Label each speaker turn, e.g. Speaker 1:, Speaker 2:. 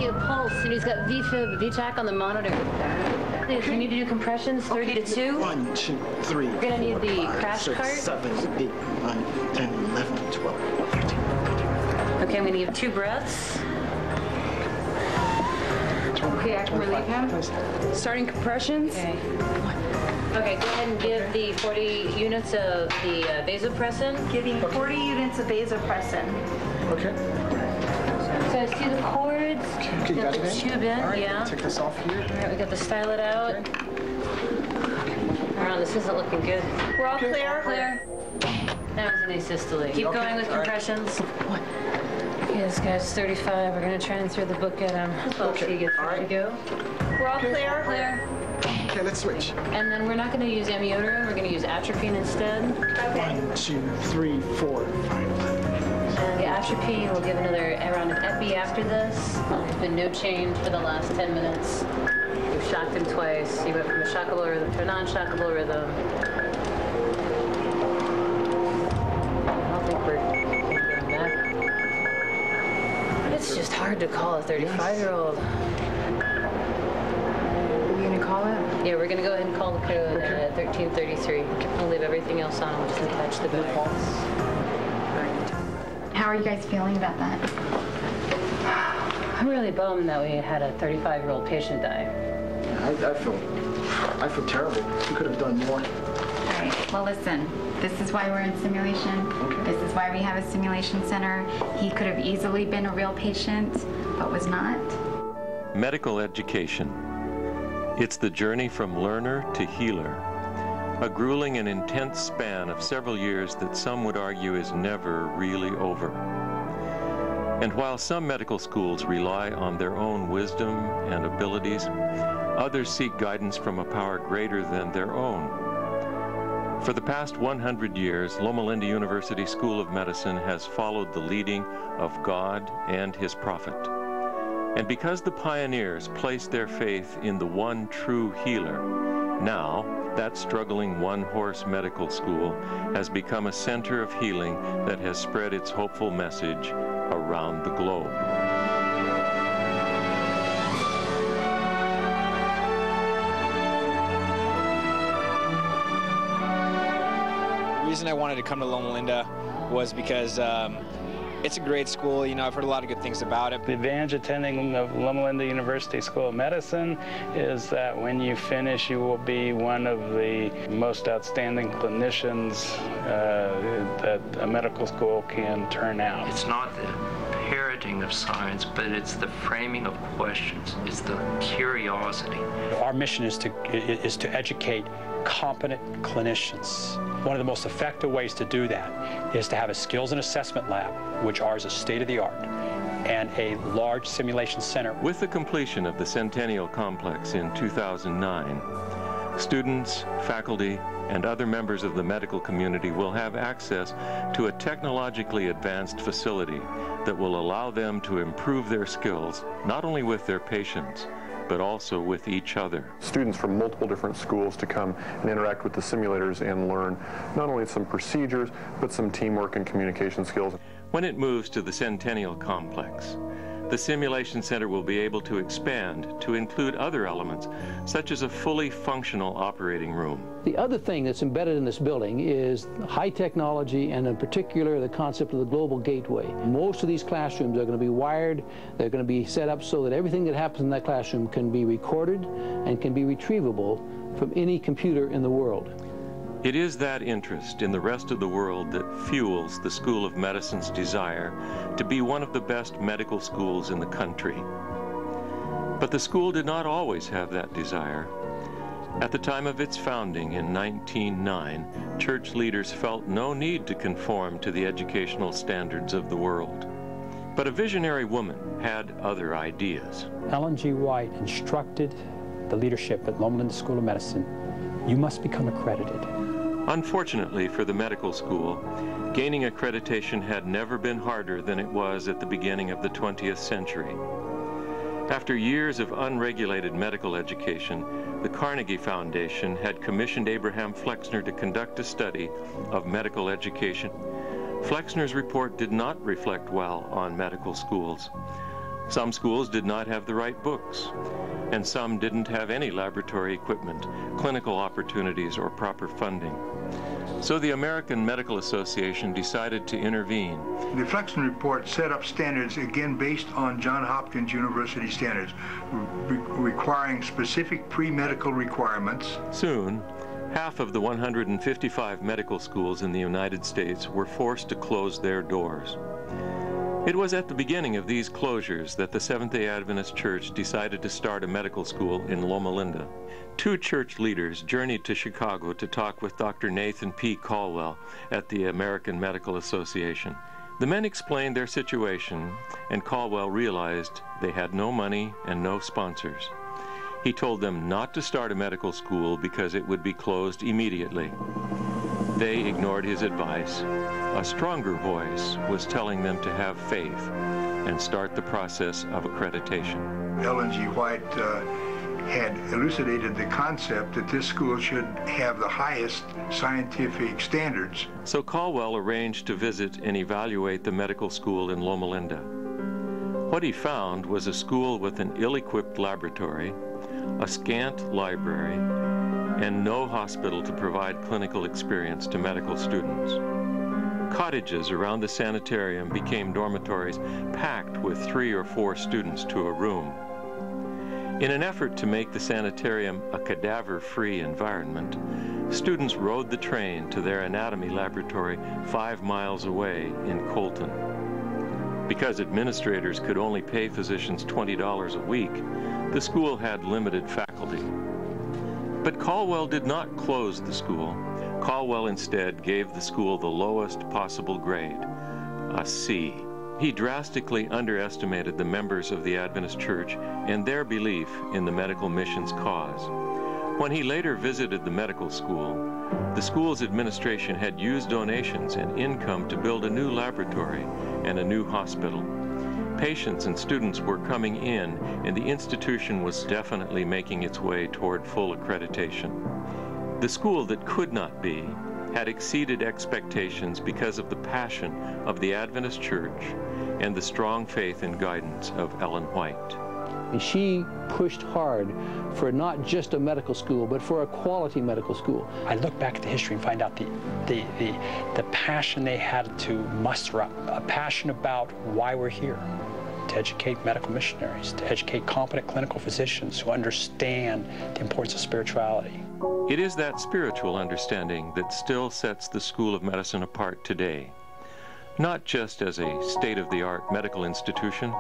Speaker 1: see a pulse, and he's got VFib, VTAC on the monitor. We need to do compressions, 30 to 2.
Speaker 2: 1, 2, 3.
Speaker 1: We're gonna need the crash cart.
Speaker 2: 7, 8, 9, 10, 11, 12, 13.
Speaker 1: Okay, I'm gonna give 2 breaths.
Speaker 3: Okay, I can relieve him. Starting compressions.
Speaker 1: Okay. Okay, go ahead and give the 40 units of the vasopressin.
Speaker 3: Giving 40 units of vasopressin.
Speaker 2: Okay.
Speaker 1: So see the cords.
Speaker 2: Okay, got
Speaker 1: the
Speaker 2: it in?
Speaker 1: tube in,
Speaker 2: All right,
Speaker 1: yeah.
Speaker 2: take this off here.
Speaker 1: All right, we got the stylet out. All right, this isn't looking good.
Speaker 3: We're all clear?
Speaker 1: Clear. That was an asystole. Keep going with compressions. Okay, this guy's 35. We're gonna try and throw the book at him. Okay. He gets ready to go.
Speaker 3: We're all clear?
Speaker 1: Clear.
Speaker 2: Okay, let's switch.
Speaker 1: And then we're not going to use amiodarone. We're going to use atropine instead.
Speaker 3: Okay.
Speaker 2: 1, 2, 3, 4, 5.
Speaker 1: And the atropine, we'll give another round of epi after this. There's been no change for the last 10 minutes. We've shocked him twice. He went from a shockable rhythm to a non-shockable rhythm. I don't think we're going back. It's just hard to call a 35-year-old.
Speaker 3: Call it?
Speaker 1: Yeah, we're going to go ahead and call the code at 13:33. I'll leave everything else on. We'll just attach the bag.
Speaker 4: How are you guys feeling about that?
Speaker 1: I'm really bummed that we had a 35-year-old patient die.
Speaker 2: I feel terrible. We could have done more.
Speaker 4: All right, well listen, this is why we're in simulation.
Speaker 2: Okay.
Speaker 4: This is why we have a simulation center. He could have easily been a real patient, but was not.
Speaker 5: Medical education. It's the journey from learner to healer, a grueling and intense span of several years that some would argue is never really over. And while some medical schools rely on their own wisdom and abilities, others seek guidance from a power greater than their own. For the past 100 years, Loma University School of Medicine has followed the leading of God and His prophet. And because the pioneers placed their faith in the one true healer, now that struggling one-horse medical school has become a center of healing that has spread its hopeful message around the globe.
Speaker 6: The reason I wanted to come to Loma Linda was because it's a great school. You know, I've heard a lot of good things about it.
Speaker 7: The advantage of attending the Loma Linda University School of Medicine is that when you finish, you will be one of the most outstanding clinicians that a medical school can turn out.
Speaker 8: It's not the parroting of science, but it's the framing of questions. It's the curiosity.
Speaker 9: Our mission is to educate competent clinicians. One of the most effective ways to do that is to have a skills and assessment lab, which ours is state-of-the-art, and a large simulation center.
Speaker 5: With the completion of the Centennial Complex in 2009, students, faculty, and other members of the medical community will have access to a technologically advanced facility that will allow them to improve their skills, not only with their patients, but also with each other.
Speaker 10: Students from multiple different schools to come and interact with the simulators and learn not only some procedures, but some teamwork and communication skills.
Speaker 5: When it moves to the Centennial Complex, the Simulation Center will be able to expand to include other elements, such as a fully functional operating room.
Speaker 11: The other thing that's embedded in this building is high technology, and in particular the concept of the global gateway. Most of these classrooms are going to be wired. They're going to be set up so that everything that happens in that classroom can be recorded and can be retrievable from any computer in the world.
Speaker 5: It is that interest in the rest of the world that fuels the School of Medicine's desire to be one of the best medical schools in the country. But the school did not always have that desire. At the time of its founding in 1909, church leaders felt no need to conform to the educational standards of the world. But a visionary woman had other ideas.
Speaker 9: Ellen G. White instructed the leadership at Loma Linda School of Medicine, you must become accredited.
Speaker 5: Unfortunately for the medical school, gaining accreditation had never been harder than it was at the beginning of the 20th century. After years of unregulated medical education, the Carnegie Foundation had commissioned Abraham Flexner to conduct a study of medical education. Flexner's report did not reflect well on medical schools. Some schools did not have the right books, and some didn't have any laboratory equipment, clinical opportunities, or proper funding. So the American Medical Association decided to intervene.
Speaker 12: The Flexen report set up standards, again based on Johns Hopkins University standards, requiring specific pre-medical requirements.
Speaker 5: Soon, half of the 155 medical schools in the United States were forced to close their doors. It was at the beginning of these closures that the Seventh-day Adventist Church decided to start a medical school in Loma Linda. Two church leaders journeyed to Chicago to talk with Dr. Nathan P. Caldwell at the American Medical Association. The men explained their situation, and Caldwell realized they had no money and no sponsors. He told them not to start a medical school because it would be closed immediately. They ignored his advice. A stronger voice was telling them to have faith and start the process of accreditation.
Speaker 12: Ellen G. White had elucidated the concept that this school should have the highest scientific standards.
Speaker 5: So Caldwell arranged to visit and evaluate the medical school in Loma Linda. What he found was a school with an ill-equipped laboratory, a scant library, and no hospital to provide clinical experience to medical students. Cottages around the sanitarium became dormitories packed with 3 or 4 students to a room. In an effort to make the sanitarium a cadaver-free environment, students rode the train to their anatomy laboratory 5 miles away in Colton. Because administrators could only pay physicians $20 a week, the school had limited faculty. But Caldwell did not close the school. Caldwell instead gave the school the lowest possible grade, a C. He drastically underestimated the members of the Adventist Church and their belief in the medical mission's cause. When he later visited the medical school, the school's administration had used donations and income to build a new laboratory and a new hospital. Patients and students were coming in, and the institution was definitely making its way toward full accreditation. The school that could not be had exceeded expectations because of the passion of the Adventist Church and the strong faith and guidance of Ellen White.
Speaker 11: And she pushed hard for not just a medical school, but for a quality medical school.
Speaker 9: I look back at the history and find out the passion they had to muster up, a passion about why we're here, to educate medical missionaries, to educate competent clinical physicians who understand the importance of spirituality.
Speaker 5: It is that spiritual understanding that still sets the School of Medicine apart today, not just as a state-of-the-art medical institution,